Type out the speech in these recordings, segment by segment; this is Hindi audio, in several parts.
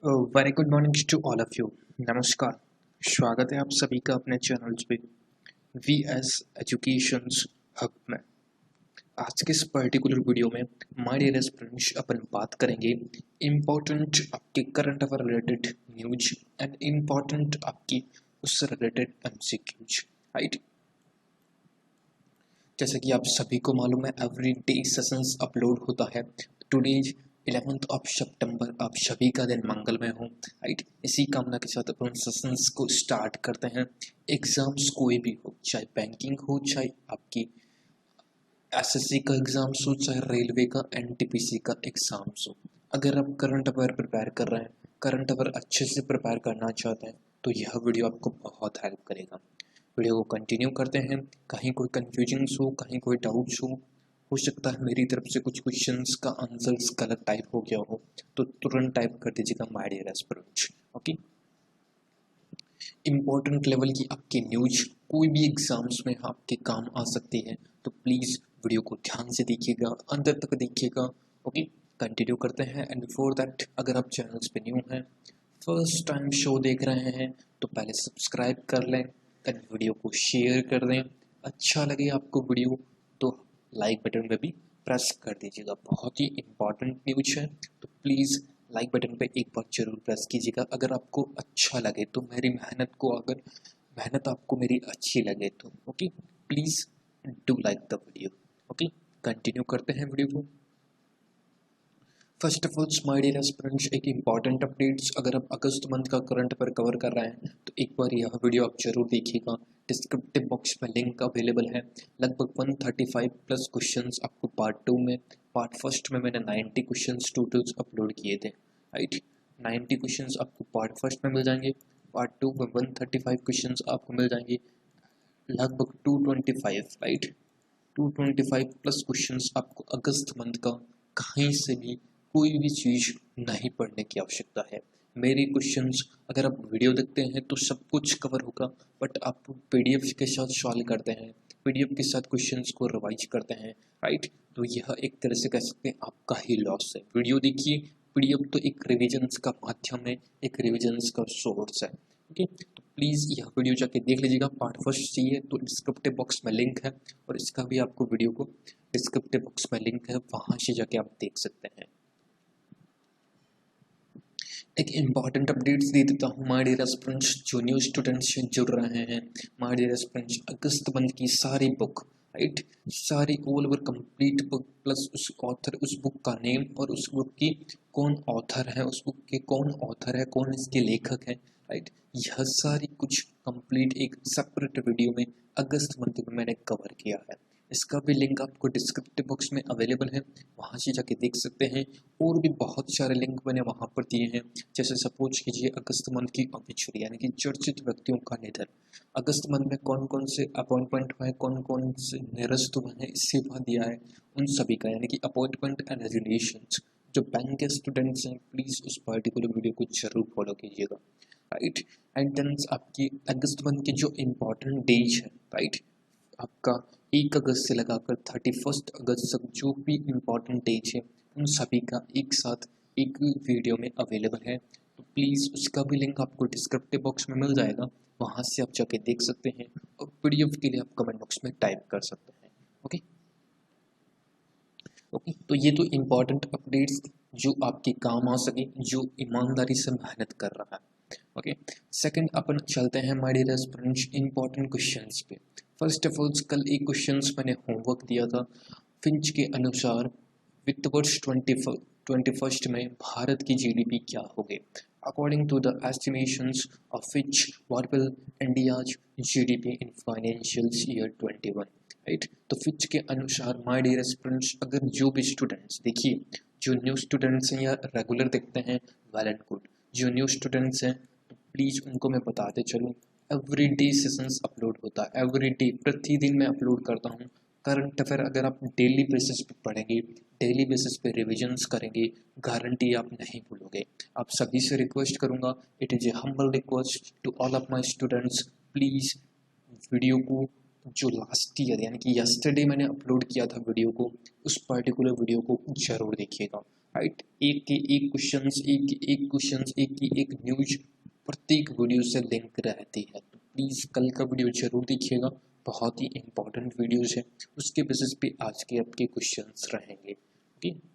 Very good morning to all of you. नमस्कार, स्वागत है आप सभी का अपने चैनल्स पे वी एस एजुकेशंस हब में। आज के इस पर्टिकुलर वीडियो में माय डियर स्टूडेंट्स अपन बात करेंगे इम्पोर्टेंट आपके current affair related news and important आपकी उससे रिलेटेड एमसीक्यूज, राइट। जैसे कि आप सभी को मालूम है एवरी डे सेशंस अपलोड होता है। टुडे 11th ऑफ सितंबर, आप सभी का दिन मंगलमय हो, राइट। इसी कामना के साथ अपन सेशंस को स्टार्ट करते हैं। एग्जाम्स कोई भी हो, चाहे बैंकिंग हो, चाहे आपकी एसएससी का एग्जाम्स हो, चाहे रेलवे का एनटीपीसी का एग्जाम्स हो, अगर आप करंट अफेयर प्रिपेयर कर रहे हैं, करंट अफेयर अच्छे से प्रिपेयर करना चाहते हैं, तो यह वीडियो आपको बहुत हेल्प करेगा। वीडियो को कंटिन्यू करते हैं। कहीं कोई कन्फ्यूजन्स हो, कहीं कोई डाउट्स हो सकता है मेरी तरफ से कुछ क्वेश्चंस का आंसर्स गलत टाइप हो गया हो, तो तुरंत टाइप कर दीजिएगा my dear aspirants, okay. Important level की आपकी न्यूज कोई भी एग्जाम्स में आपके काम आ सकती है, तो प्लीज़ वीडियो को ध्यान से देखिएगा, अंत तक देखिएगा, ओके। कंटिन्यू करते हैं। एंड बिफोर दैट, अगर आप चैनल्स पे न्यू हैं, फर्स्ट टाइम शो देख रहे हैं, तो पहले सब्सक्राइब कर लें एंड वीडियो को शेयर कर दें। अच्छा लगे आपको वीडियो तो लाइक बटन पे भी प्रेस कर दीजिएगा। बहुत ही इम्पॉर्टेंट न्यूज है, तो प्लीज़ लाइक बटन पे एक बार जरूर प्रेस कीजिएगा अगर आपको अच्छा लगे तो। मेरी मेहनत को, अगर मेहनत आपको मेरी अच्छी लगे तो, okay. Please do like the video, okay. Continue करते हैं वीडियो को। First of all my dear aspirants, एक इम्पॉर्टेंट अपडेट्स, अगर आप अगस्त मंथ का करंट पर कवर कर रहे हैं तो एक बार यह वीडियो आप जरूर देखिएगा। डिस्क्रिप्टिव बॉक्स में लिंक अवेलेबल है। लगभग 135 प्लस क्वेश्चंस आपको पार्ट 2 में, पार्ट फर्स्ट में मैंने 90 क्वेश्चंस टोटल्स अपलोड किए थे, राइट। 90 क्वेश्चंस आपको पार्ट फर्स्ट में मिल जाएंगे, पार्ट 2 में 135 क्वेश्चंस आपको मिल जाएंगे, लगभग 225, राइट। 225 प्लस क्वेश्चंस आपको अगस्त मंथ का कहीं से भी कोई भी चीज़ नहीं पढ़ने की आवश्यकता है। मेरे क्वेश्चंस अगर आप वीडियो देखते हैं तो सब कुछ कवर होगा, बट आप पीडीएफ के साथ सॉल्व करते हैं, पीडीएफ के साथ क्वेश्चंस को रिवाइज करते हैं, राइट। तो यह एक तरह से कह सकते हैं आपका ही लॉस है। वीडियो देखिए, पीडीएफ तो एक रिविजन्स का माध्यम है, एक रिविजन्स का सोर्स है, ओके। तो प्लीज़ यह वीडियो जाके देख लीजिएगा। पार्ट फर्स्ट चाहिए तो डिस्क्रिप्टिव बॉक्स में लिंक है, और इसका भी आपको वीडियो को डिस्क्रिप्टिव बॉक्स में लिंक है, वहाँ से जाके आप देख सकते हैं। एक इम्पॉर्टेंट अपडेट्स दे देता हूँ माय डियर एस्पिरेंट्स, जो न्यू स्टूडेंट्स जुड़ रहे हैं। माय डियर एस्पिरेंट्स, अगस्त मंथ की सारी बुक, राइट, सारी all over complete book plus उस ऑथर, उस बुक का नेम और उस बुक की कौन ऑथर है, उस बुक के कौन ऑथर है, कौन इसके लेखक है, राइट। यह सारी कुछ कंप्लीट एक सेपरेट वीडियो में अगस्त मंथ में मैंने कवर किया है। इसका भी लिंक आपको डिस्क्रिप्टिव बॉक्स में अवेलेबल है, वहाँ से जाके देख सकते हैं। और भी बहुत सारे लिंक मैंने वहाँ पर दिए हैं। जैसे सपोज कीजिए अगस्त मंथ की ऑब्ituary यानी कि चर्चित व्यक्तियों का निधन, अगस्त मंथ में कौन कौन से अपॉइंटमेंट हुए, कौन कौन से निरस्त हुए हैं, इस्तीफा दिया है, उन सभी का, यानी कि अपॉइंटमेंट एंड रेजिग्नेशंस। जो बैंक के स्टूडेंट्स हैं प्लीज़ उस पर्टिकुलर वीडियो को जरूर फॉलो कीजिएगा, राइट। एंड देन आपकी अगस्त मंथ की जो इम्पोर्टेंट डेज है, राइट, आपका 1 अगस्त से लगाकर 31 अगस्त तक जो भी इम्पोर्टेंट डेज है, उन सभी का एक साथ एक वीडियो में अवेलेबल है। तो प्लीज़ उसका भी लिंक आपको डिस्क्रिप्टिव बॉक्स में मिल जाएगा, वहाँ से आप जाके देख सकते हैं, और पीडीएफ के लिए आप कमेंट बॉक्स में टाइप कर सकते हैं, ओके। ओके, तो ये तो इम्पोर्टेंट अपडेट्स जो आपके काम आ सके, जो ईमानदारी से मेहनत कर रहा है, ओके। सेकंड अपन चलते हैं my dear students important questions पे। फर्स्ट ऑफ ऑल, कल एक क्वेश्चंस मैंने होमवर्क दिया था। फिंच के अनुसार वित्त वर्ष 21 में भारत की जीडीपी क्या होगी? According to the estimations of Fitch, what will India's GDP in financial year 21, right. तो फिच के अनुसार माय डियर स्टूडेंट्स, अगर जो भी स्टूडेंट्स देखिए, जो न्यू स्टूडेंट्स हैं या रेगुलर देखते हैं, वेल एंड गुड। जो न्यू स्टूडेंट्स हैं तो प्लीज़ उनको मैं बताते चलूँ, एवरी डे सेशंस अपलोड होता है, एवरी डे, प्रतिदिन मैं अपलोड करता हूँ। करंट अफेयर अगर आप डेली बेसिस पे पढ़ेंगे, डेली बेसिस पे रिविजन्स करेंगे, गारंटी आप नहीं भूलोगे। आप सभी से रिक्वेस्ट करूँगा, it is a humble request to all of my students, please video को, जो लास्ट ईयर यानी कि यस्टरडे मैंने अपलोड किया था वीडियो को, उस पर्टिकुलर वीडियो को ज़रूर देखिएगा। राइट। एक के एक क्वेश्चंस, एक के एक क्वेश्चंस, एक की एक न्यूज प्रत्येक वीडियो से लिंक रहती है। तो प्लीज़ कल का वीडियो जरूर देखिएगा, बहुत ही इंपॉर्टेंट वीडियोज है, उसके बेसिस पे आज के आपके क्वेश्चंस रहेंगे। ओके,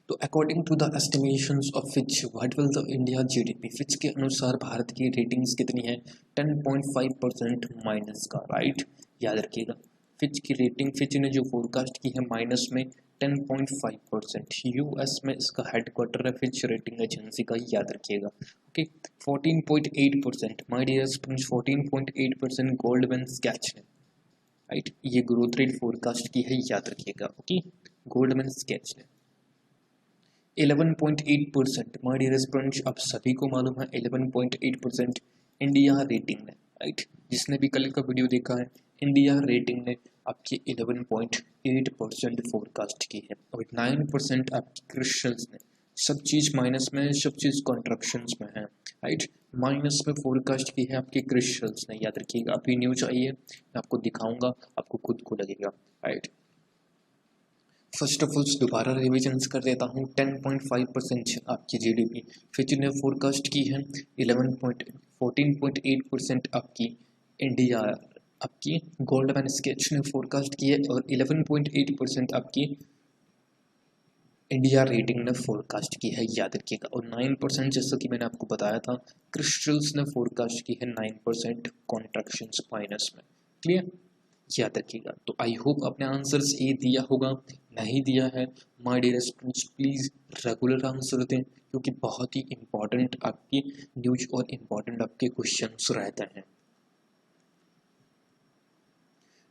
तो according to the estimations of Fitch what will the India GDP, Fitch के अनुसार भारत की रेटिंग्स कितनी है? 10.5% माइनस का, राइट, याद रखिएगा। फिच की रेटिंग, फिच ने जो फोरकास्ट की है माइनस में 10.5%। यूएस में इसका हेडक्वार्टर है फिच रेटिंग एजेंसी का, याद रखिएगा। Okay, 14.8%, my dear students, 14.8% Goldman Sachs ने, राइट, ये ग्रोथ रेट फोरकास्ट की है, याद रखिएगा। ओके, गोल्डमैन स्चैच ने 11.8%, माय डियर स्टूडेंट्स, आप सभी को मालूम है 11.8% इंडिया रेटिंग ने, राइट, जिसने भी कल का वीडियो देखा है, इंडिया रेटिंग ने आपकी 11.8% फोरकास्ट की है, और 9% आपकी क्रिस्टल्स ने। सब चीज़ माइनस में है, सब चीज़ कॉन्ट्रैक्शंस में है, राइट। माइनस में फोरकास्ट की है आपकी क्रिस्टल्स ने, याद रखिएगा। अभी न्यूज आई है, मैं आपको दिखाऊंगा, आपको खुद को लगेगा, राइट। फर्स्ट ऑफ ऑल दोबारा रिविजन्स कर देता हूँ। 10.5% आपकी जीडीपी फिच ने फोरकास्ट की है, 14.8% आपकी इंडिया, आपकी गोल्डमैन स्चैच ने फोरकास्ट की है, और 11.8% आपकी इंडिया रेटिंग ने फोरकास्ट की है, याद रखिएगा। और 9% जैसा कि मैंने आपको बताया था, क्रिस्टल्स ने फोरकास्ट की है 9% कॉन्ट्रैक्शंस माइनस में, क्लियर, याद रखिएगा। तो आई होप आपने आंसर्स ए दिया होगा, नहीं दिया है my dear students please regular answer दें, क्योंकि बहुत ही इंपॉर्टेंट आपकी न्यूज और इम्पॉर्टेंट आपके क्वेश्चंस रहते हैं।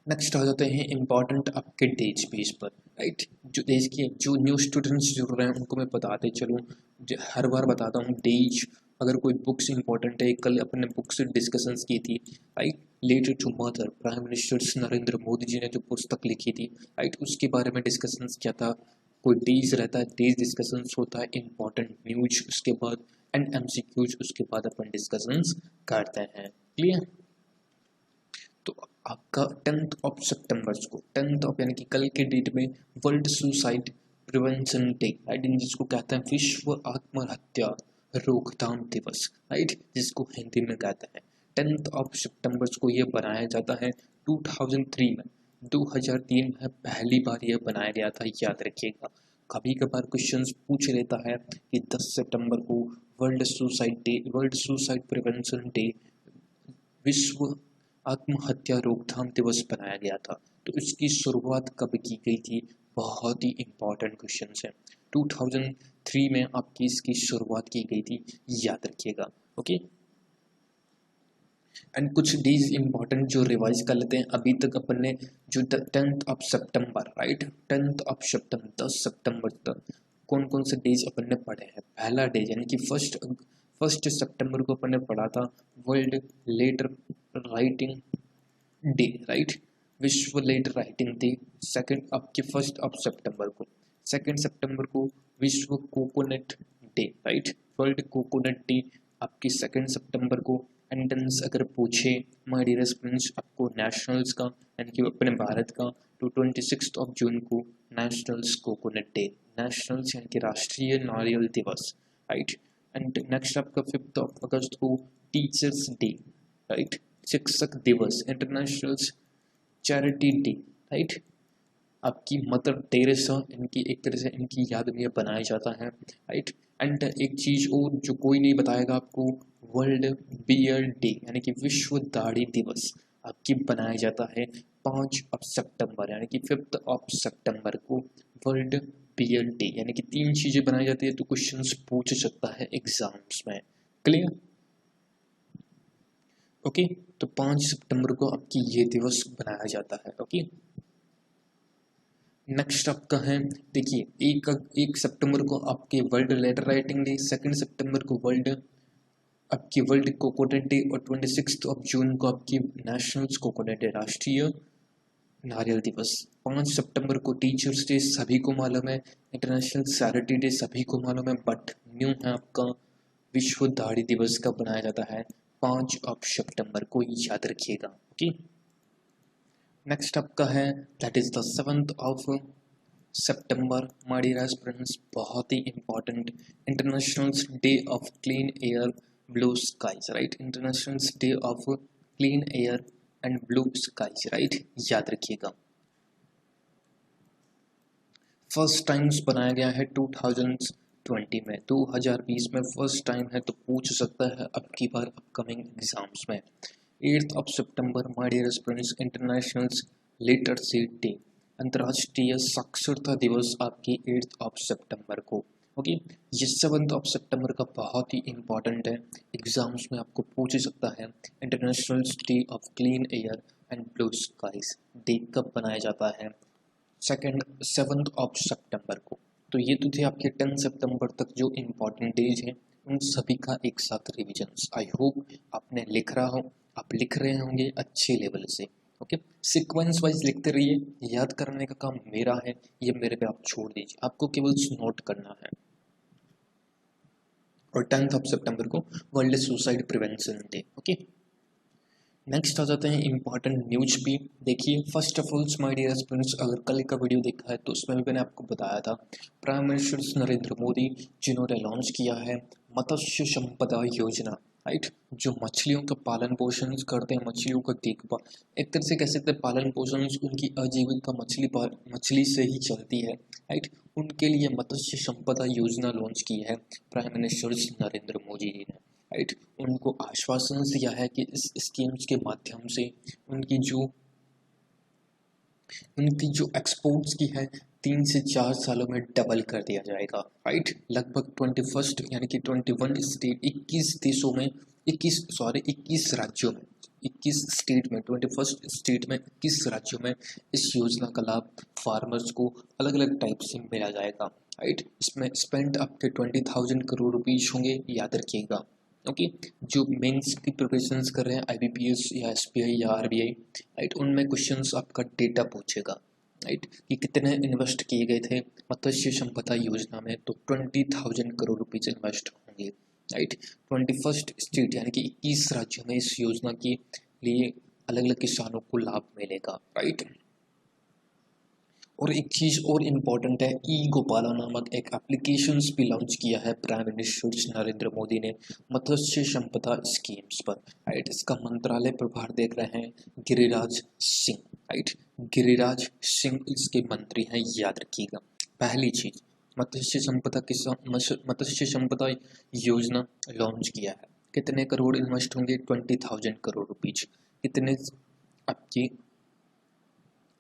नेक्स्ट आ जाते हैं इम्पॉर्टेंट आपके डेज पेज पर, राइट। जो देश के जो न्यू स्टूडेंट्स जुड़ रहे हैं उनको मैं बताते चलूँ, हर बार बताता हूँ डेज। अगर कोई बुक्स इंपॉर्टेंट है, कल अपने बुक से डिस्कशंस की थी, right, letter to mother, prime minister Narendra Modi ji ने जो पुस्तक लिखी थी, राइट, उसके बारे में डिस्कशंस किया था। कोई डेज रहता है, डेज डिस्कशंस होता है, इंपॉर्टेंट न्यूज उसके बाद, एंड एमसीक्यूज उसके बाद अपन डिस्कशंस करते हैं, क्लियर। तो आपका 10th ऑफ सितंबर को, 10th ऑफ यानी कि कल के डेट में world suicide prevention day, right, जिसको कहते हैं विश्व आत्महत्या रोकथाम दिवस, राइट, जिसको हिंदी में कहते हैं 10th ऑफ सितंबर को ये बनाया जाता है 2003 में, 2003 में पहली बार यह बनाया गया था, याद रखिएगा। कभी कभार क्वेश्चंस पूछ लेता है कि 10 सितंबर को world suicide day, world suicide prevention day, विश्व आत्महत्या रोकथाम दिवस बनाया गया था, तो इसकी शुरुआत कब की गई थी? बहुत ही इंपॉर्टेंट क्वेश्चन है। 2003 में आपकी इसकी शुरुआत की गई थी, याद रखिएगा। ओके, एंड कुछ डेज इंपॉर्टेंट जो रिवाइज कर लेते हैं अभी तक अपन ने, जो 10th ऑफ सितंबर, राइट, 10th ऑफ सितंबर, 10 सितंबर तक कौन कौन से डेज अपन ने पढ़े हैं। पहला डे यानी कि फर्स्ट सितंबर को अपन ने पढ़ा था world letter writing day, right, विश्व लेटर राइटिंग डे। सेकंड आपके 1 सितंबर को, 2 सितंबर को विश्व coconut day, right, world coconut day आपकी 2 सितंबर को। एंडेंस अगर पूछे माय डियर स्टूडेंट्स आपको नेशनल्स का यानी कि अपने भारत का, तो 26 जून को नेशनल्स कोकोनट डे, नेशनल्स यानी कि राष्ट्रीय नारियल दिवस, राइट। एंड नेक्स्ट आपका 5 अगस्त को टीचर्स डे, राइट, शिक्षक दिवस, इंटरनेशनल चैरिटी डे, राइट, आपकी मदर टेरेसा, इनकी एक तरह से इनकी याद में बनाया जाता है, राइट। एंड एक चीज़ और जो कोई नहीं बताएगा आपको, वर्ल्ड बियर्ड डे यानी कि विश्व दाढ़ी दिवस आपकी बनाया जाता है 5 सितंबर यानी कि 5 सितंबर को वर्ल्ड बियर्ड डे, यानी कि 3 चीज़ें बनाई जाती है, तो क्वेश्चंस पूछ सकता है एग्जाम्स में, क्लियर। ओके, तो 5 सितंबर को आपकी ये दिवस बनाया जाता है। ओके, नेक्स्ट आपका है, देखिए 1 सितंबर को आपके वर्ल्ड लेटर राइटिंग डे, 2 सितंबर को आपकी वर्ल्ड कोकोनट डे, और 26 जून को आपकी नेशनल कोकोनट डे, राष्ट्रीय नारियल दिवस। 5 सितंबर को टीचर्स डे सभी को मालूम है, इंटरनेशनल चैरिटी डे सभी को मालूम है, बट न्यू है आपका विश्व दाढ़ी दिवस का बनाया जाता है 5 सितंबर को, याद रखिएगा। ओके, नेक्स्ट आपका है दैट इज द 7th सितंबर माय डियर एस्पिरेंट्स बहुत ही important international day of clean air blue skies, right. International day of clean air and blue skies, right, याद रखिएगा। फर्स्ट टाइम्स बनाया गया है 2020 में, 2020 में फर्स्ट टाइम है, तो पूछ सकता है अब की बार अपकमिंग एग्जाम्स में। 8 सितंबर my dear students, international literacy day, अंतर्राष्ट्रीय साक्षरता दिवस आपकी 8 सितंबर को। ओके, ये 7 सितंबर का बहुत ही इंपॉर्टेंट है, एग्जाम्स में आपको पूछ सकता है। International day of clean air and blue skies day कब बनाया जाता है? 7 सितंबर को। तो ये तो थे आपके 10 सितंबर तक जो इम्पोर्टेंट डेज हैं, उन सभी का एक साथ रिविजन। आई होप आपने लिख रहा हो, आप लिख रहे होंगे अच्छे लेवल से। ओके, सीक्वेंस वाइज लिखते रहिए, याद करने का काम मेरा है, ये मेरे पे आप छोड़ दीजिए, आपको केवल नोट करना है। और 10 सितंबर को world suicide prevention day. Okay, next आ जाते हैं इंपॉर्टेंट न्यूज भी। देखिए, first of all my dear students, अगर कल का वीडियो देखा है तो उसमें भी मैंने आपको बताया था, प्राइम मिनिस्टर नरेंद्र मोदी जिन्होंने लॉन्च किया है मत्स्य संपदा योजना, राइट। जो मछलियों का पालन पोषण करते हैं, मछलियों का देखभाल, एक तरह से कह सकते हैं पालन पोषण उनकी आजीविका मछली से ही चलती है, राइट। उनके लिए मत्स्य संपदा योजना लॉन्च की है प्राइम मिनिस्टर नरेंद्र मोदी जी ने, राइट। उनको आश्वासन दिया है कि इस स्कीम्स के माध्यम से उनकी जो एक्सपोर्ट्स की है 3 से 4 सालों में डबल कर दिया जाएगा, राइट। लगभग 21 यानी कि 21 स्टेट, 21 देशों में, 21 राज्यों में, 21 स्टेट में, 21 स्टेट में 21 राज्यों में इस योजना का लाभ फार्मर्स को अलग अलग टाइप से मिला जाएगा, राइट। इसमें स्पेंड आपके 20,000 करोड़ रुपीज होंगे, याद रखिएगा। ओके, जो मेंस की प्रिपरेशंस कर रहे हैं IBPS या SBI या RBI, राइट, उनमें क्वेश्चंस आपका डेटा पूछेगा, राइट, कि कितने इन्वेस्ट किए गए थे मत्स्य संपदा योजना में, तो 20,000 करोड़ रुपीज इन्वेस्ट होंगे, राइट। 21 स्टेट यानी कि 21 राज्यों में इस योजना के लिए अलग अलग किसानों को लाभ मिलेगा, राइट। और एक चीज़ और इम्पॉर्टेंट है, ई गोपाला नामक एक एप्लीकेशंस भी लॉन्च किया है प्राइम मिनिस्टर नरेंद्र मोदी ने मत्स्य संपदा स्कीम्स पर, राइट। इसका मंत्रालय प्रभार देख रहे हैं गिरिराज सिंह, राइट। गिरिराज सिंह इसके मंत्री हैं, याद रखिएगा। पहली चीज, मत्स्य संपदा योजना लॉन्च किया है, कितने करोड़ इन्वेस्ट होंगे? 20,000 करोड़ रुपीज। कितने आपकी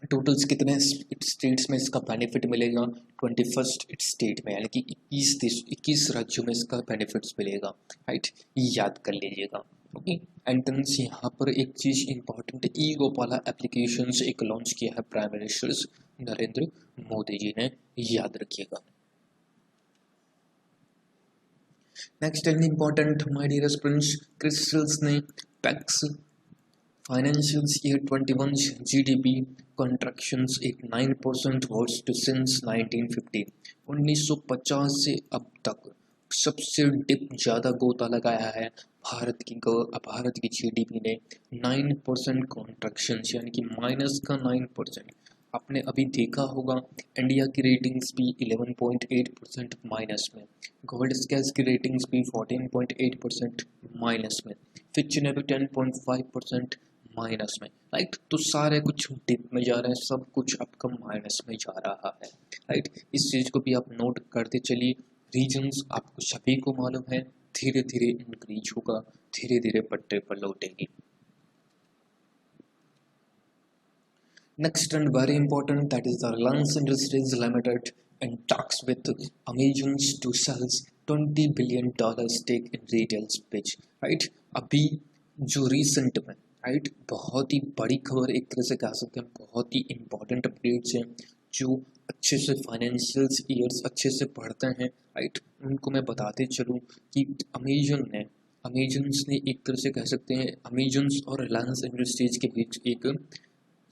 टोटल्स कितने स्टेट्स में इसका बेनिफिट मिलेगा? 21 स्टेट में, यानी कि 21 राज्यों में इसका बेनिफिट्स मिलेगा, राइट, याद कर लीजिएगा। ओके, एंट्रेंस यहाँ पर एक चीज इंपॉर्टेंट है, ई गोपाला एप्लीकेशन से एक लॉन्च किया है प्राइम मिनिस्टर नरेंद्र मोदी जी ने, याद रखिएगा। Next and important my dear students, क्रिस्टल्स ने पैक्स Financial year 21 GDP contractions एक 9% worst since 1950। 1950 से अब तक सबसे डिप ज़्यादा गोता लगाया है भारत की GDP ने 9% कॉन्ट्रैक्शंस, यानी कि माइनस का 9%। आपने अभी देखा होगा इंडिया की रेटिंग्स भी 11.8% माइनस में, गोल्ड स्कैल्स की रेटिंग्स भी 14.8% माइनस में, फिच ने भी 10.5% माइनस में, राइट। तो सारे कुछ डिप में जा रहे हैं, सब कुछ आपका माइनस में जा रहा है, राइट। इस चीज़ को भी आप नोट करते चलिए। रीजंस आपको सभी को मालूम है, धीरे धीरे इंक्रीज होगा, धीरे धीरे पट्टे पर लौटेगी। Next and very important, that is the Reliance Industries Limited in talks with Amazon to sell $20 billion stake in retail space, right। अभी जो रिसेंट में, राइट, बहुत ही बड़ी खबर एक तरह से कह सकते हैं, बहुत ही इंपॉर्टेंट अपडेट्स हैं जो अच्छे से फाइनेंशियल ईयर्स अच्छे से पढ़ते हैं, राइट, उनको मैं बताते चलूँ कि अमेजन ने एक तरह से कह सकते हैं अमेजन और रिलायंस इंडस्ट्रीज के बीच एक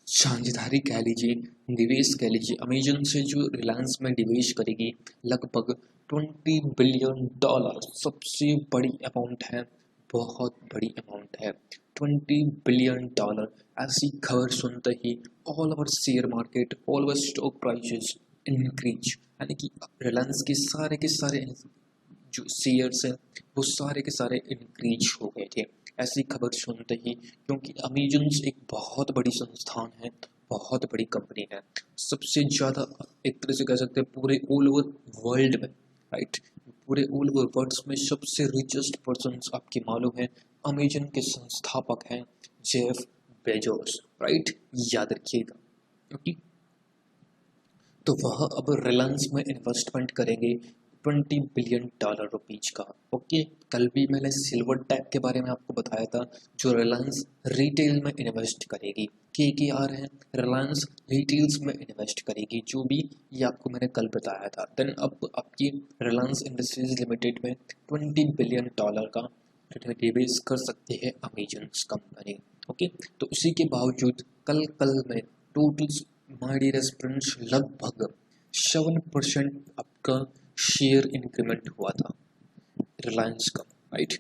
साझेदारी कह लीजिए, निवेश कह लीजिए। अमेजन से जो रिलायंस में निवेश करेगी लगभग $20 बिलियन, सबसे बड़ी अमाउंट है, बहुत बड़ी अमाउंट है, $20 बिलियन। ऐसी खबर सुनते ही all over share market, all over stock prices increase, यानी कि रिलायंस के सारे जो शेयर्स हैं वो सारे के सारे इंक्रीज हो गए थे ऐसी खबर सुनते ही, क्योंकि अमेजन एक बहुत बड़ी संस्थान है, बहुत बड़ी कंपनी है, सबसे ज़्यादा एक तरह से कह सकते हैं पूरे ऑल ओवर वर्ल्ड में, राइट, पूरे ऑल ओवर वर्ल्ड में सबसे रिचेस्ट पर्सन आपके मालूम है अमेजन के संस्थापक हैं जेफ बेजोस, राइट, याद रखिएगा। ओके, तो वह अब रिलायंस में इन्वेस्टमेंट करेंगे $20 बिलियन रुपीज का। ओके, कल भी मैंने सिल्वर टैग के बारे में आपको बताया था जो रिलायंस रिटेल में इन्वेस्ट करेगी। के आर है, रिलायंस रिटेल्स में इन्वेस्ट करेगी, जो भी ये आपको मैंने कल बताया था। देन अब आपकी रिलायंस इंडस्ट्रीज लिमिटेड में $20 बिलियन का निवेश कर सकते हैं अमेजन कंपनी। ओके, तो उसी के बावजूद कल में टोटल माय डियर फ्रेंड्स लगभग 7% आपका शेयर इंक्रीमेंट हुआ था रिलायंस का, राइट।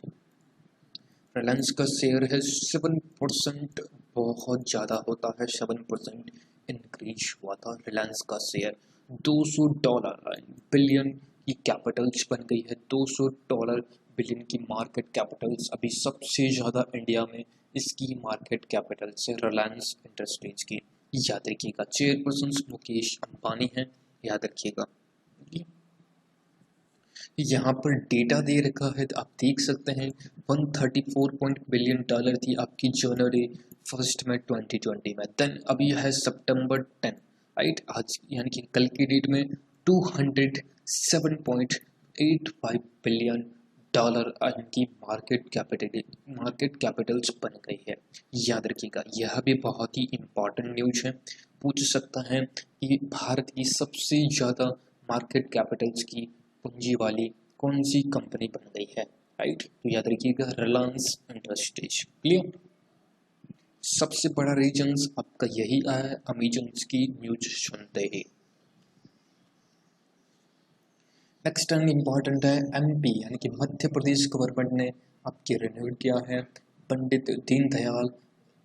रिलायंस का शेयर है 7%, बहुत ज़्यादा होता है, 7% इंक्रीज हुआ था रिलायंस का शेयर। $200 बिलियन की कैपिटल्स बन गई है, $200 बिलियन की मार्केट कैपिटल्स अभी सबसे ज़्यादा इंडिया में इसकी मार्केट कैपिटल्स है रिलायंस इंडस्ट्रीज की, याद रखिएगा। चेयरपर्सन मुकेश अंबानी है, याद रखिएगा। यहाँ पर डेटा दे रखा है, आप देख सकते हैं 134 बिलियन डॉलर थी आपकी जनवरी 1 में 2020 में। देन अभी है सितंबर 10, राइट, आज यानी कि कल की डेट में 207.85 बिलियन डॉलर की मार्केट कैपिटल्स बन गई है, याद रखिएगा। यह भी बहुत ही इम्पोर्टेंट न्यूज है, पूछ सकता है कि भारत की सबसे ज़्यादा मार्केट कैपिटल्स की पूंजी वाली कौन सी कंपनी बन गई है, राइट, तो याद रखिएगा रिलायंस इंडस्ट्रीज। क्लियर, सबसे बड़ा रीजन्स आपका यही आया है अमेजन की न्यूज सुनते ही। नेक्स्ट एंड इम्पॉर्टेंट है एमपी, यानी कि मध्य प्रदेश गवर्नमेंट ने आपके रिन्यू किया है पंडित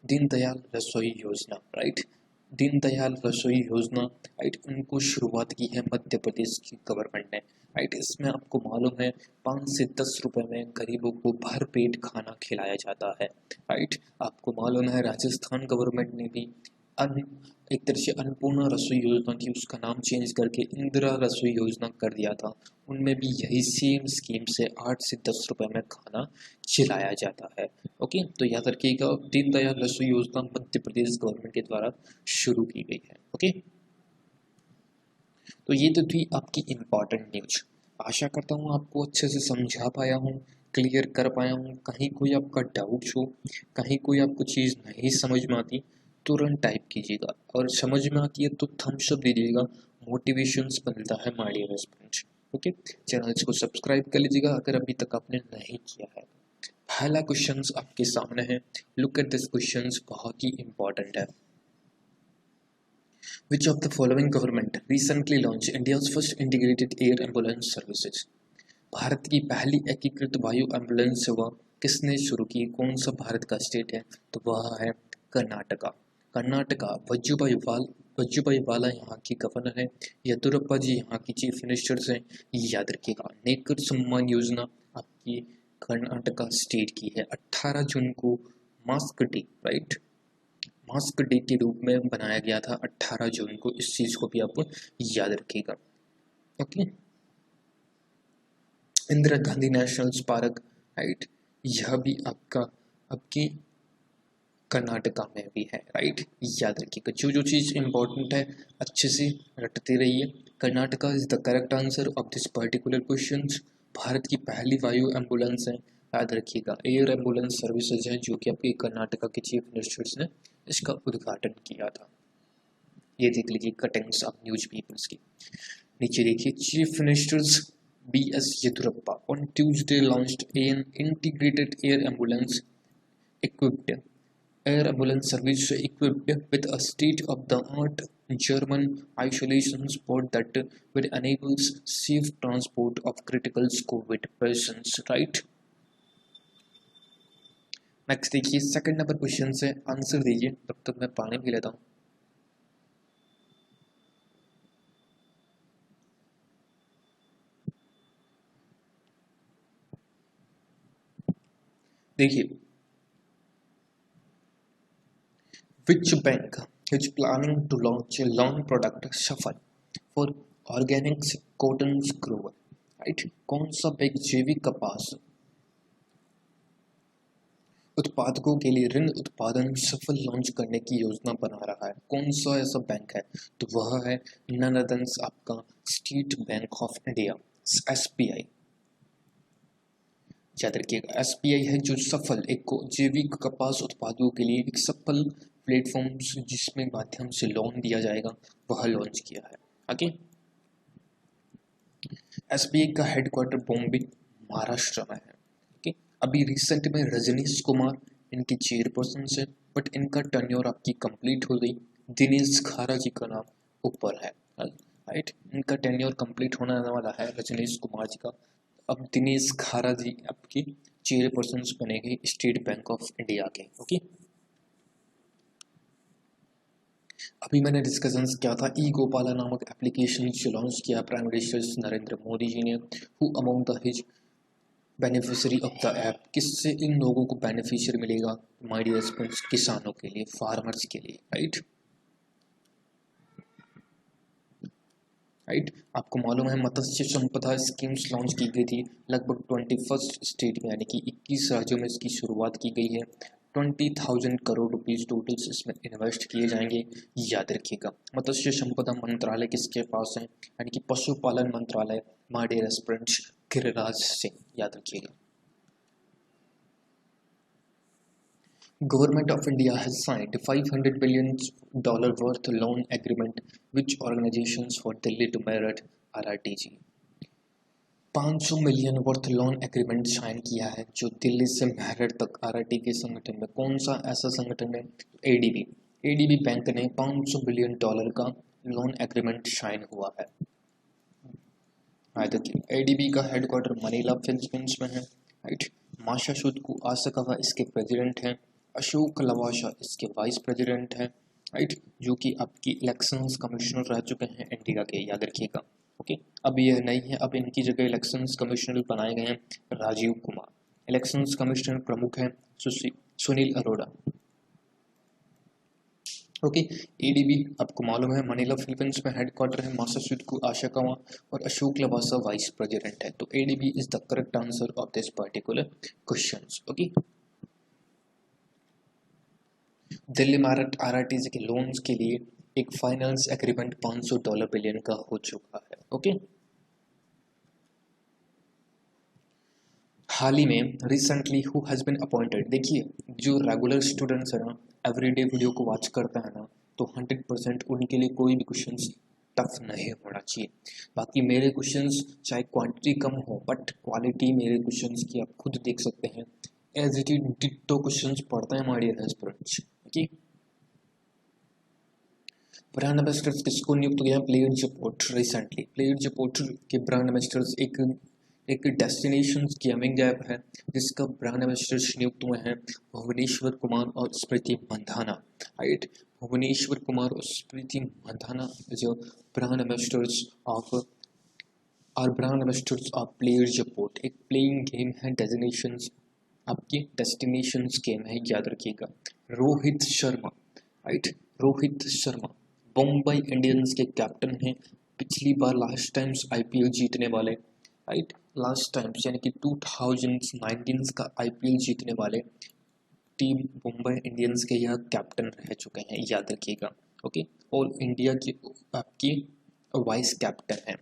दीनदयाल रसोई योजना, राइट, दीनदयाल रसोई योजना, राइट, उनको शुरुआत की है मध्य प्रदेश की गवर्नमेंट ने, राइट। इसमें आपको मालूम है 5 से 10 रुपए में गरीबों को भर पेट खाना खिलाया जाता है, राइट। आपको मालूम है राजस्थान गवर्नमेंट ने भी एक तरह से अन्नपूर्णा रसोई योजना थी, उसका नाम चेंज करके इंदिरा रसोई योजना कर दिया था, उनमें भी यही सेम स्कीम से 8 से 10 रुपए में खाना खिलाया जाता है। ओके, तो याद रखिएगा दीनदयाल रसोई योजना मध्य प्रदेश गवर्नमेंट के द्वारा शुरू की गई है। ओके, तो ये तो थी आपकी इम्पॉर्टेंट न्यूज। आशा करता हूँ आपको अच्छे से समझा पाया हूँ, क्लियर कर पाया हूँ। कहीं कोई आपका डाउट हो, कहीं कोई आपको चीज़ नहीं समझ में आती, तुरंत टाइप कीजिएगा, और समझ में आती है तो थम्स अप दीजिएगा, मोटिवेशंस मिलता है my dear students. Okay, channel को सब्सक्राइब कर लीजिएगा अगर अभी तक आपने नहीं किया है। पहला क्वेश्चंस आपके सामने है, लुक एट दिस क्वेश्चंस, बहुत ही इंपॉर्टेंट है। Which of the following government recently launched India's first integrated air ambulance services? Bharat की पहली एकीकृत वायु एम्बुलेंस सेवा किसने शुरू की? कौन सा भारत का स्टेट है? तो वह है कर्नाटका। कर्नाटका, वजुभाई वाला यहाँ की गवर्नर है, येदियुरप्पा जी यहाँ की चीफ मिनिस्टर्स हैं, याद रखिएगा। नेकर सम्मान योजना आपकी कर्नाटका स्टेट की है। 18 जून को mask day, right, mask day के रूप में बनाया गया था 18 जून को, इस चीज को भी आप याद रखिएगा। Okay, Indira Gandhi national park, right, यह भी आपकी कर्नाटका में भी है, राइट, याद रखिएगा। जो चीज इंपॉर्टेंट है अच्छे से रटते रहिए। Karnataka is the correct answer of this particular question. Bharat की पहली वायु एम्बुलेंस है, याद रखिएगा, एयर एम्बुलेंस सर्विसेज है, जो कि आपके कर्नाटका के चीफ मिनिस्टर्स ने इसका उद्घाटन किया था। ये देख लीजिए कटिंग्स ऑफ न्यूज पेपर्स की। नीचे देखिए, chief ministers BS Yediyurappa on Tuesday launched an integrated air ambulance service equipped with a state-of-the-art German isolation pod that will enable safe transport of critical COVID patients, right? Next देखिए, सेकंड नंबर क्वेश्चन से आंसर दीजिए, तब तक मैं पानी पी लेता हूँ। देखिए, which bank is planning to launch a loan product Shuffle for organic cotton grower, right? कौन सा बैंक जैविक कपास उत्पादकों के लिए ऋण उत्पादन सफल लॉन्च करने की योजना बना रहा है? कौन सा ऐसा बैंक है? तो वह है नन अदर देन आपका state bank of India, SBI. याद रखिएगा, एसबीआई है जो सफल एक जैविक कपास उत्पादकों के लिए एक सफल प्लेटफॉर्म जिसमें माध्यम से लोन दिया जाएगा वह लॉन्च किया है। ओके, एसबीआई का हेडक्वार्टर बॉम्बे महाराष्ट्र में है। ओके, अभी रिसेंट में रजनीश कुमार इनके चेयरपर्सन से, बट इनका टर्न्योर आपकी कंप्लीट हो गई। दिनेश खारा जी का नाम ऊपर है, राइट। इनका टेन्योर कंप्लीट होने वाला है रजनीश कुमार जी का। अब दिनेश खारा जी आपकी चेयरपर्सन बनेंगे स्टेट बैंक ऑफ इंडिया के। ओके, अभी मैंने डिस्कशंस किया था ई गोपाला नामक एप्लीकेशन जो लॉन्च किया प्राइम मिनिस्टर नरेंद्र मोदी जी ने। Who among the his beneficiary of the app, किससे इन लोगों को बेनिफिशियरी मिलेगा? माय डियर फ्रेंड्स, किसानों के लिए, फार्मर्स के लिए, राइट। आपको मालूम है मत्स्य संपदा स्कीम्स लॉन्च की गई थी लगभग 21 स्टेट में, यानी कि 21 राज्यों में इसकी शुरुआत की गई है। 20,000 करोड़ रुपीस टोटल इसमें इन्वेस्ट किए जाएंगे। याद रखिएगा, मत्स्य संपदा मंत्रालय किसके पास है? यानी कि पशुपालन मंत्रालय, my dear friends, Giriraj Singh. याद रखिएगा। Government of India has signed $500 billion worth loan agreement which organizations for Delhi to Meerut RRTG। 500 million worth loan agreement sign किया है जो दिल्ली से मेरठ तक आरआरटी के संगठन में। कौन सा ऐसा संगठन है? एडीबी। एडीबी बैंक ने $500 बिलियन का लोन एग्रीमेंट साइन हुआ है। एडीबी का हेडक्वार्टर मनीला फिलीपींस में है, राइट। मासाशुदकू आसाकावा इसके प्रेसिडेंट हैं। अशोक लवासा इसके वाइस प्रेसिडेंट हैं, राइट, जो कि आपकी इलेक्शंस कमिश्नर रह चुके हैं इंडिया के। याद रखिएगा। ओके, अब यह नहीं है, अब इनकी जगह इलेक्शंस कमिश्नर बनाए गए हैं राजीव कुमार। इलेक्शंस कमिश्नर प्रमुख हैं सुनील अरोड़ा। ओके, एडीबी आपको मालूम है मनीला फिलीपींस में हेडक्वार्टर है। मासाशुदकू आसाकावा और अशोक लवासा वाइस प्रेसिडेंट है। तो ADB is the correct answer of this particular questions. Okay, Delhi Meerut RRTC के लोन्स के लिए एक फाइनेंस एग्रीमेंट $500 बिलियन का हो चुका है। ओके, हाल ही में recently who has been appointed. देखिए, जो रेगुलर स्टूडेंट्स है ना, एवरीडे वीडियो को वॉच करता है ना, तो 100% उनके लिए कोई भी क्वेश्चंस टफ नहीं होना चाहिए। बाकी मेरे क्वेश्चंस चाहे क्वांटिटी कम हो बट क्वालिटी मेरे क्वेश्चंस की आप खुद देख सकते हैं। As it is ditto questions पढ़ते हैं हमारे एस्पिरेंट्स। ओके, ब्रांड एम्बेसडर्स किसको नियुक्त किया? प्लेयर जपोर्ट। रिसेंटली प्लेयर जपोर्ट के ब्रांड एम्बेसडर्स एक डेस्टिनेशन गेमिंग ऐप है जिसका ब्रांड एम्बेसडर्स नियुक्त हुए हैं भुवनेश्वर कुमार और स्मृति मंधाना, राइट। भुवनेश्वर कुमार और स्मृति मंधाना जो ब्रांड एम्बेसडर्स ऑफ प्लेयर जपोर्ट। एक प्लेइंग गेम है, डेस्टिनेशंस आपकी डेस्टिनेशंस गेम है, याद रखिएगा। रोहित शर्मा, राइट, रोहित शर्मा मुंबई इंडियंस के कैप्टन हैं। पिछली बार लास्ट टाइम्स आईपीएल जीतने वाले, राइट, लास्ट टाइम्स यानी कि 2019 का आईपीएल जीतने वाले टीम मुंबई इंडियंस के यह कैप्टन रह चुके हैं। याद रखिएगा। ओके, और इंडिया की आपकी वाइस कैप्टन है।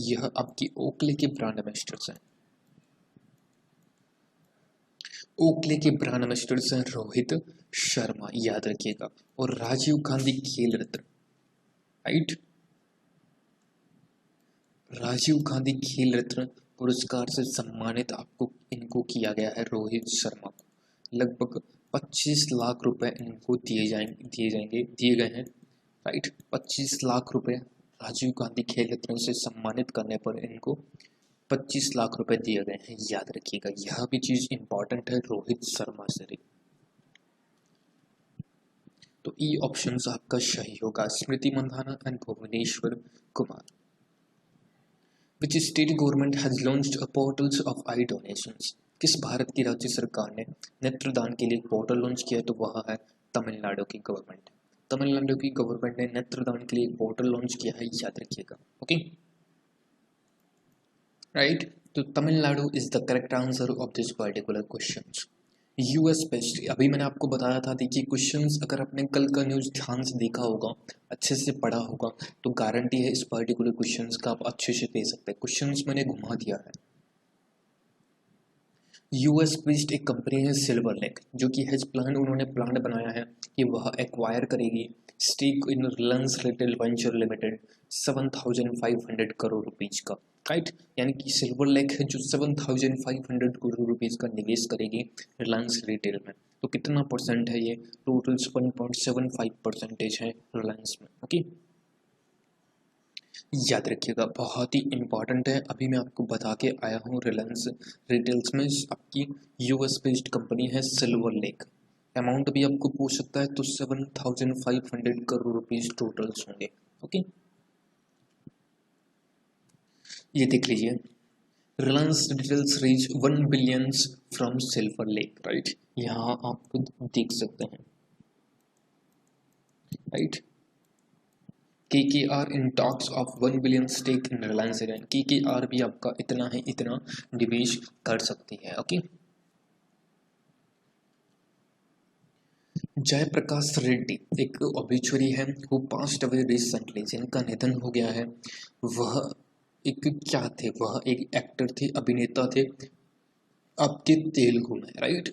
यह आपकी ओकले के ब्रांड एम्बेसडर्स हैं। ओकले के ब्रांड एम्बेसडर्स हैं रोहित शर्मा, याद रखिएगा। और राजीव गांधी खेल रत्न, राइट, राजीव गांधी खेल रत्न पुरस्कार से सम्मानित आपको इनको किया गया है रोहित शर्मा को। लगभग 25 लाख रुपए इनको दिए गए हैं, राइट। 25 लाख रुपए राजीव गांधी खेल रत्न से सम्मानित करने पर इनको 25 लाख रुपए दिए गए हैं। याद रखिएगा, यह भी चीज इंपॉर्टेंट है रोहित शर्मा से। तो ई ऑप्शन आपका सही होगा, Smriti Mandhana and Bhuvneshwar Kumar. Which state government has launched a portals of eye donations? किस भारत की राज्य सरकार ने नेत्रदान के लिए एक पोर्टल लॉन्च किया? तो वह है तमिलनाडु की गवर्नमेंट। तमिलनाडु की गवर्नमेंट ने नेत्रदान के लिए एक पोर्टल लॉन्च किया है, याद रखिएगा। Okay, right. तो Tamil Nadu is the correct answer of this particular question. US based, अभी मैंने आपको बताया था, देखिए क्वेश्चंस अगर आपने कल का न्यूज़ ध्यान से देखा होगा, अच्छे से पढ़ा होगा, तो गारंटी है इस पर्टिकुलर क्वेश्चंस का आप अच्छे से दे सकते हैं। क्वेश्चंस मैंने घुमा दिया है। यूएस बेस्ड एक कंपनी है सिल्वर लेक, जो कि हेज प्लान, उन्होंने प्लान बनाया है कि वह एक्वायर करेगी stake in Reliance Retail Venture Limited 7,500 crore rupees का, राइट। यानी कि सिल्वर लेक है जो 7,500 करोड़ रुपीज का निवेश करेगी रिलायंस रिटेल में। तो कितना परसेंट है ये? टोटल 1.75% है रिलायंस में। ओके, याद रखिएगा, बहुत ही इंपॉर्टेंट है। अभी मैं आपको बता के आया हूँ, रिलायंस रिटेल्स में आपकी यूएस बेस्ड कंपनी है सिल्वर लेक। अमाउंट भी आपको पूछ सकता है, तो 7,500 करोड़ रुपीज टोटल्स होंगे। ओके, ये देख लीजिए, Reliance Retails reach 1 billion from Silver Lake, right. यहाँ आप देख सकते हैं, right. KKR in talks of 1 billion stake in Reliance India. KKR भी आपका इतना है, इतना निवेश कर सकती है। ओके, जयप्रकाश रेड्डी एक ऑब्ituary है, हु पास्ड अवे रिसेंटली, जिनका निधन हो गया है। वह एक क्या थे? वह एक एक्टर थे, अभिनेता थे, आपके तेलुगु में, राइट।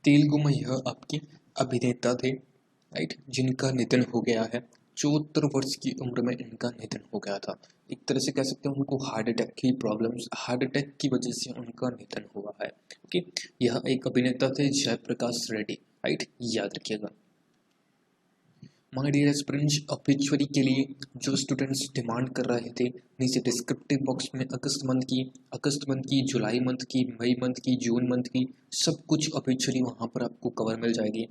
तेलुगु में यह आपके अभिनेता थे, राइट, जिनका निधन हो गया है। 74 वर्ष की उम्र में इनका निधन हो गया था। एक तरह से कह सकते हैं उनको हार्ट अटैक की प्रॉब्लम्स, हार्ट अटैक की वजह से उनका निधन हुआ है। ओके, यह एक अभिनेता थे जयप्रकाश रेड्डी, राइट, याद रखिएगा। माय डियर एस्पिरेंट्स, ऑब्ituary के लिए जो स्टूडेंट्स डिमांड कर रहे थे, नीचे डिस्क्रिप्टिव बॉक्स में अगस्त मंथ की, जुलाई मंथ की, मई मंथ की, जून मंथ की, सब कुछ ऑब्ituary वहाँ पर आपको कवर मिल जाएगी।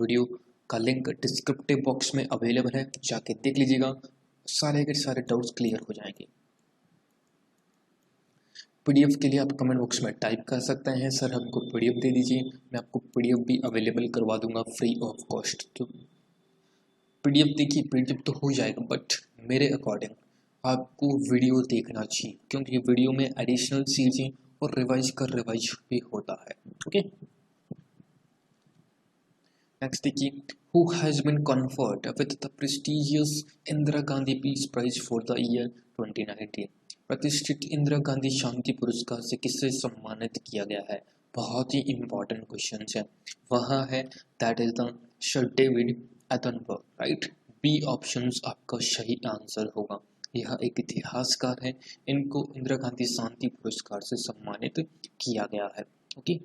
वीडियो का लिंक डिस्क्रिप्टिव बॉक्स में अवेलेबल है, जाके देख लीजिएगा, सारे के सारे डाउट्स क्लियर हो जाएंगे। पीडीएफ के लिए आप कमेंट बॉक्स में टाइप कर सकते हैं, सर हमको पीडीएफ दे दीजिए, मैं आपको पीडीएफ भी अवेलेबल करवा दूंगा फ्री ऑफ कॉस्ट। तो पीडीएफ देखिए, पीडीएफ तो हो जाएगा, बट मेरे अकॉर्डिंग आपको वीडियो देखना चाहिए, क्योंकि वीडियो में एडिशनल चीज़ें और रिवाइज भी होता है। ओके, नेक्स्ट देखिए, who has been conferred with the prestigious Indira Gandhi peace prize for the year 2019। प्रतिष्ठित इंदिरा गांधी शांति पुरस्कार से किसे सम्मानित किया गया है? बहुत ही इंपॉर्टेंट क्वेश्चन है। वह है, that is the sir David Attenborough, right. B options आपका सही आंसर होगा। यह एक इतिहासकार है, इनको इंदिरा गांधी शांति पुरस्कार से सम्मानित किया गया है। ओके,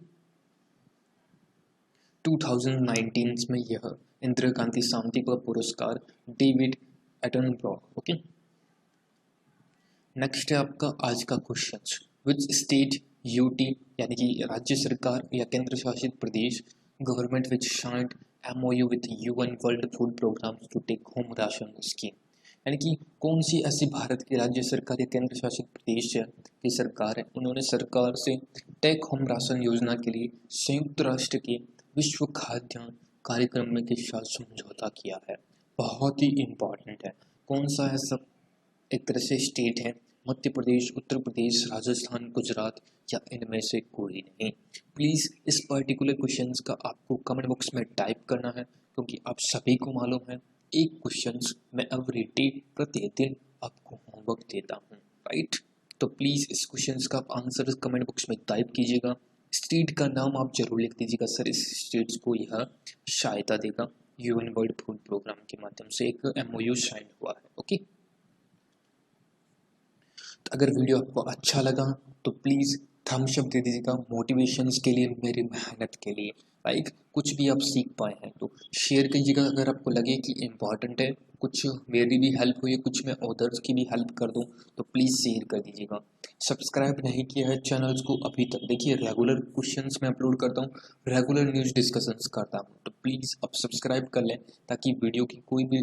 2019 में यह इंदिरा गांधी शांति पुरस्कार डेविड एटनबर्ग। ओके, नेक्स्ट है आपका आज का क्वेश्चन, विच स्टेट यूटी यानी कि राज्य सरकार या केंद्र शासित प्रदेश government which signed MOU with UN world food programme to take home ration scheme. यानी कि कौन सी ऐसी भारत की राज्य सरकार या केंद्र शासित प्रदेश की सरकार है, उन्होंने सरकार से टेक होम राशन योजना के लिए संयुक्त राष्ट्र के विश्व खाद्यान्न कार्यक्रम में के साथ समझौता किया है। बहुत ही इम्पोर्टेंट है, कौन सा है सब? एक तरह से स्टेट है, मध्य प्रदेश, उत्तर प्रदेश, राजस्थान, गुजरात, या इनमें से कोई नहीं। प्लीज़ इस पर्टिकुलर क्वेश्चंस का आपको कमेंट बॉक्स में टाइप करना है, क्योंकि आप सभी को मालूम है एक क्वेश्चंस मैं एवरी डे प्रतिदिन आपको होमवर्क देता हूँ, राइट। तो प्लीज़ इस क्वेश्चंस का आप आंसर कमेंट बॉक्स में टाइप कीजिएगा। स्टेट का नाम आप जरूर लिख दीजिएगा, सर इस स्टेट्स को यह सहायता देगा। UN वर्ल्ड फूड प्रोग्राम के माध्यम से एक MOU साइन हुआ है। ओके, तो अगर वीडियो आपको अच्छा लगा तो प्लीज़ थम्स अप दे दीजिएगा, मोटिवेशंस के लिए, मेरी मेहनत के लिए, लाइक कुछ भी आप सीख पाए हैं तो शेयर कीजिएगा। अगर आपको लगे कि इम्पॉर्टेंट है, कुछ मेरी भी हेल्प हुई है, कुछ मैं अदर्स की भी हेल्प कर दूं, तो प्लीज़ शेयर कर दीजिएगा। सब्सक्राइब नहीं किया है चैनल्स को अभी तक, देखिए रेगुलर क्वेश्चंस मैं अपलोड करता हूँ, रेगुलर न्यूज़ डिस्कशंस करता हूँ, तो प्लीज़ आप सब्सक्राइब कर लें, ताकि वीडियो की कोई भी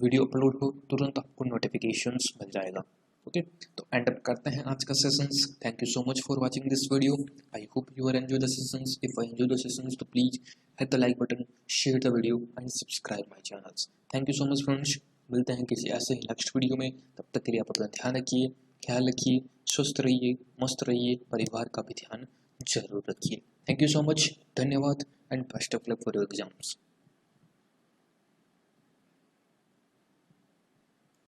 वीडियो अपलोड हो तुरंत आपको नोटिफिकेशंस मिल जाएगा। ओके, तो एंड अप करते हैं आज का sessions. Thank you so much for watching this video. I hope you are enjoy the sessions. If I enjoy the sessions तो please hit the like button, share the video and subscribe my channels. Thank you so much friends. मिलते हैं किसी ऐसे नेक्स्ट वीडियो में। तब तक के लिए आप अपना ध्यान रखिए, ख्याल रखिए, स्वस्थ रहिए, मस्त रहिए, परिवार का भी ध्यान जरूर रखिए। थैंक यू सो मच, धन्यवाद and best of luck for your exams.